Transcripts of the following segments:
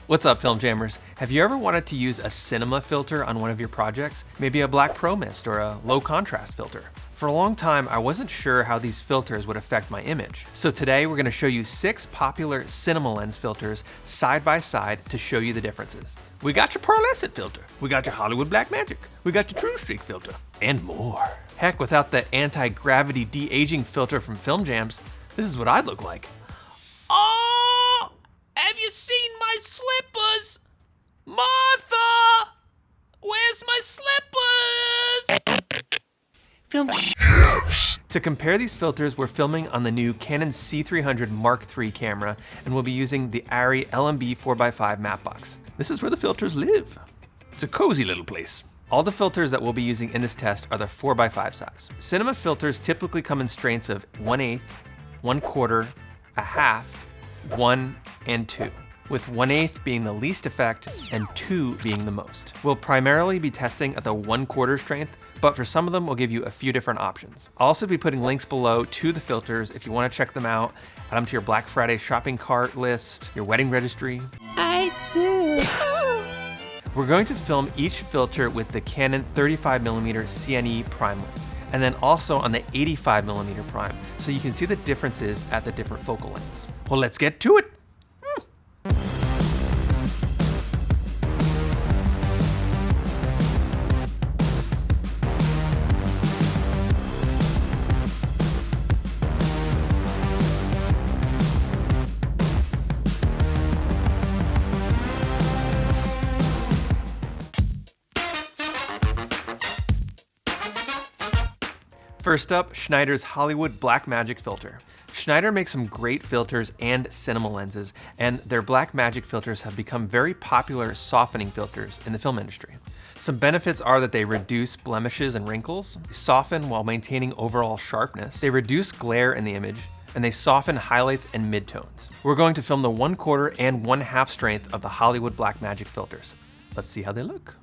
What's up, film jammers? Have you ever wanted to use a cinema filter on one of your projects? Maybe a black pro mist or a low contrast filter. For a long time, I wasn't sure how these filters would affect my image. So today we're gonna show you 6 popular cinema lens filters side by side to show you the differences. We got your pearlescent filter, we got your Hollywood BlackMagic, we got your True Streak filter, and more. Heck, without the anti-gravity de-aging filter from Film Jams, this is what I'd look like. Oh! Have you seen my slippers? Martha! Where's my slippers? Film. To compare these filters, we're filming on the new Canon C300 Mark III camera, and we'll be using the ARRI LMB-4x5 matte box. This is where the filters live. It's a cozy little place. All the filters that we'll be using in this test are the 4x5 size. Cinema filters typically come in strengths of 1/8, 1/4, 1/2, 1, and 2, with 1/8 being the least effect and 2 being the most. We'll primarily be testing at the 1/4 strength, but for some of them, we'll give you a few different options. I'll also be putting links below to the filters if you want to check them out, add them to your Black Friday shopping cart list, your wedding registry. I do. We're going to film each filter with the Canon 35mm CN-E Prime lens, and then also on the 85mm Prime, so you can see the differences at the different focal lengths. Well, let's get to it. First up, Schneider's Hollywood BlackMagic filter. Schneider makes some great filters and cinema lenses, and their BlackMagic filters have become very popular softening filters in the film industry. Some benefits are that they reduce blemishes and wrinkles, soften while maintaining overall sharpness, they reduce glare in the image, and they soften highlights and midtones. We're going to film the 1/4 and 1/2 strength of the Hollywood BlackMagic filters. Let's see how they look.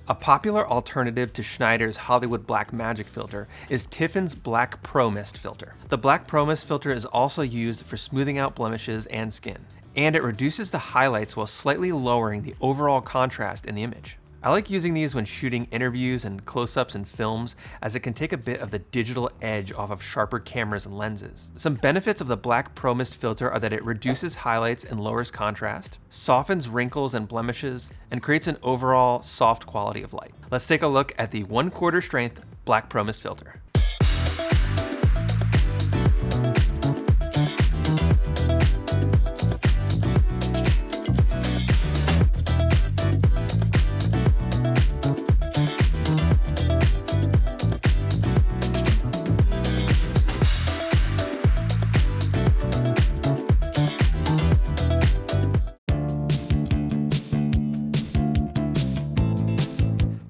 A popular alternative to Schneider's Hollywood BlackMagic filter is Tiffen's Black Pro Mist filter. The Black Pro Mist filter is also used for smoothing out blemishes and skin, and it reduces the highlights while slightly lowering the overall contrast in the image. I like using these when shooting interviews and close-ups in films, as it can take a bit of the digital edge off of sharper cameras and lenses. Some benefits of the Black Pro Mist filter are that it reduces highlights and lowers contrast, softens wrinkles and blemishes, and creates an overall soft quality of light. Let's take a look at the 1/4 strength Black Pro Mist filter.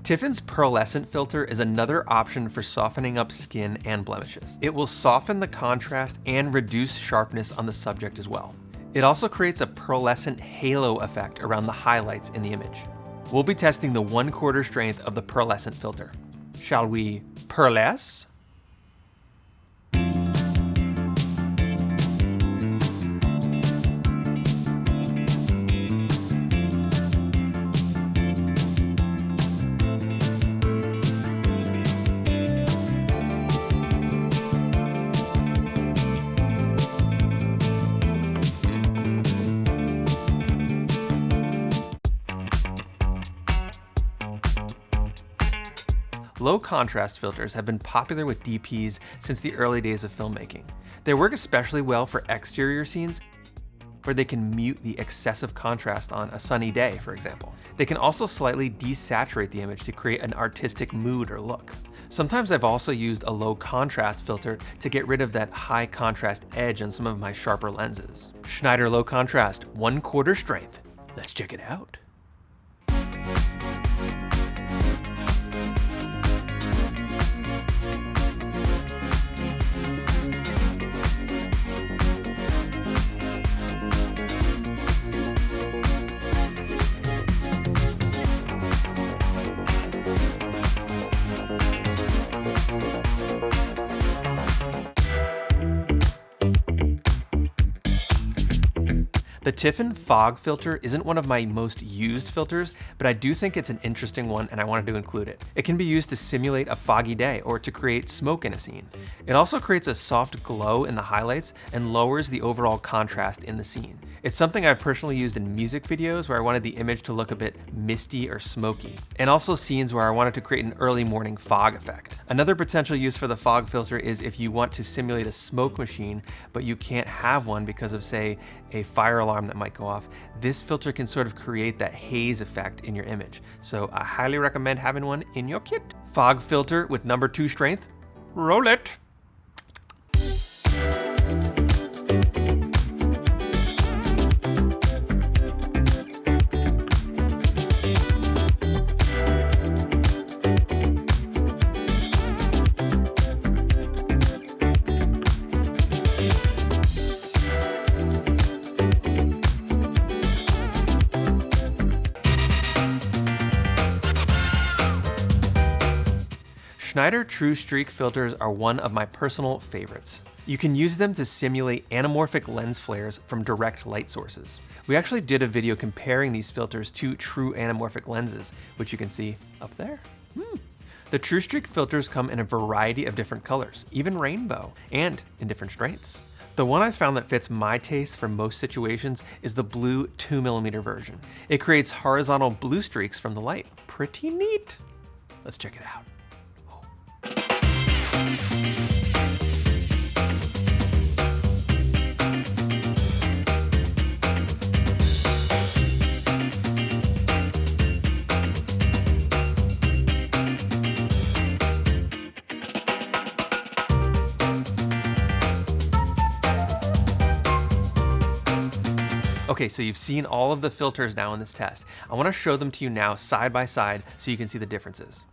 Tiffen's pearlescent filter is another option for softening up skin and blemishes. It will soften the contrast and reduce sharpness on the subject as well. It also creates a pearlescent halo effect around the highlights in the image. We'll be testing the 1/4 strength of the pearlescent filter. Shall we pearlesce? Low contrast filters have been popular with DPs since the early days of filmmaking. They work especially well for exterior scenes where they can mute the excessive contrast on a sunny day, for example. They can also slightly desaturate the image to create an artistic mood or look. Sometimes I've also used a low contrast filter to get rid of that high contrast edge on some of my sharper lenses. Schneider low contrast, 1/4 strength. Let's check it out. The Tiffen fog filter isn't one of my most used filters, but I do think it's an interesting one and I wanted to include it. It can be used to simulate a foggy day or to create smoke in a scene. It also creates a soft glow in the highlights and lowers the overall contrast in the scene. It's something I've personally used in music videos where I wanted the image to look a bit misty or smoky, and also scenes where I wanted to create an early morning fog effect. Another potential use for the fog filter is if you want to simulate a smoke machine, but you can't have one because of, say, a fire alarm that might go off. This filter can sort of create that haze effect in your image. So I highly recommend having one in your kit. Fog filter with number 2 strength. Roll it. Schneider True Streak filters are one of my personal favorites. You can use them to simulate anamorphic lens flares from direct light sources. We actually did a video comparing these filters to true anamorphic lenses, which you can see up there. The True Streak filters come in a variety of different colors, even rainbow, and in different strengths. The one I found that fits my taste for most situations is the blue 2mm version. It creates horizontal blue streaks from the light. Pretty neat. Let's check it out. Okay, so you've seen all of the filters now in this test. I want to show them to you now side by side so you can see the differences.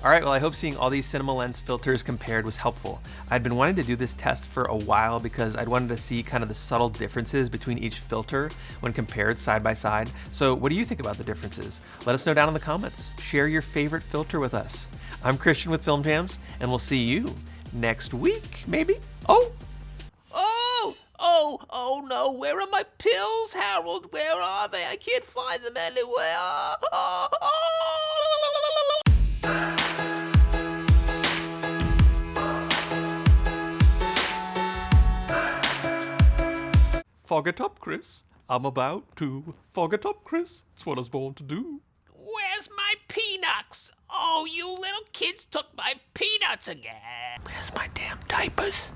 All right, well, I hope seeing all these cinema lens filters compared was helpful. I'd been wanting to do this test for a while because I'd wanted to see kind of the subtle differences between each filter when compared side by side. So what do you think about the differences? Let us know down in the comments. Share your favorite filter with us. I'm Christian with Film Jams, and we'll see you next week, maybe? Oh no, where are my pills, Harold? Where are they? I can't find them anywhere. Fog it up, Chris. I'm about to fog it up, Chris. It's what I was born to do. Where's my peanuts? Oh, you little kids took my peanuts again. Where's my damn diapers?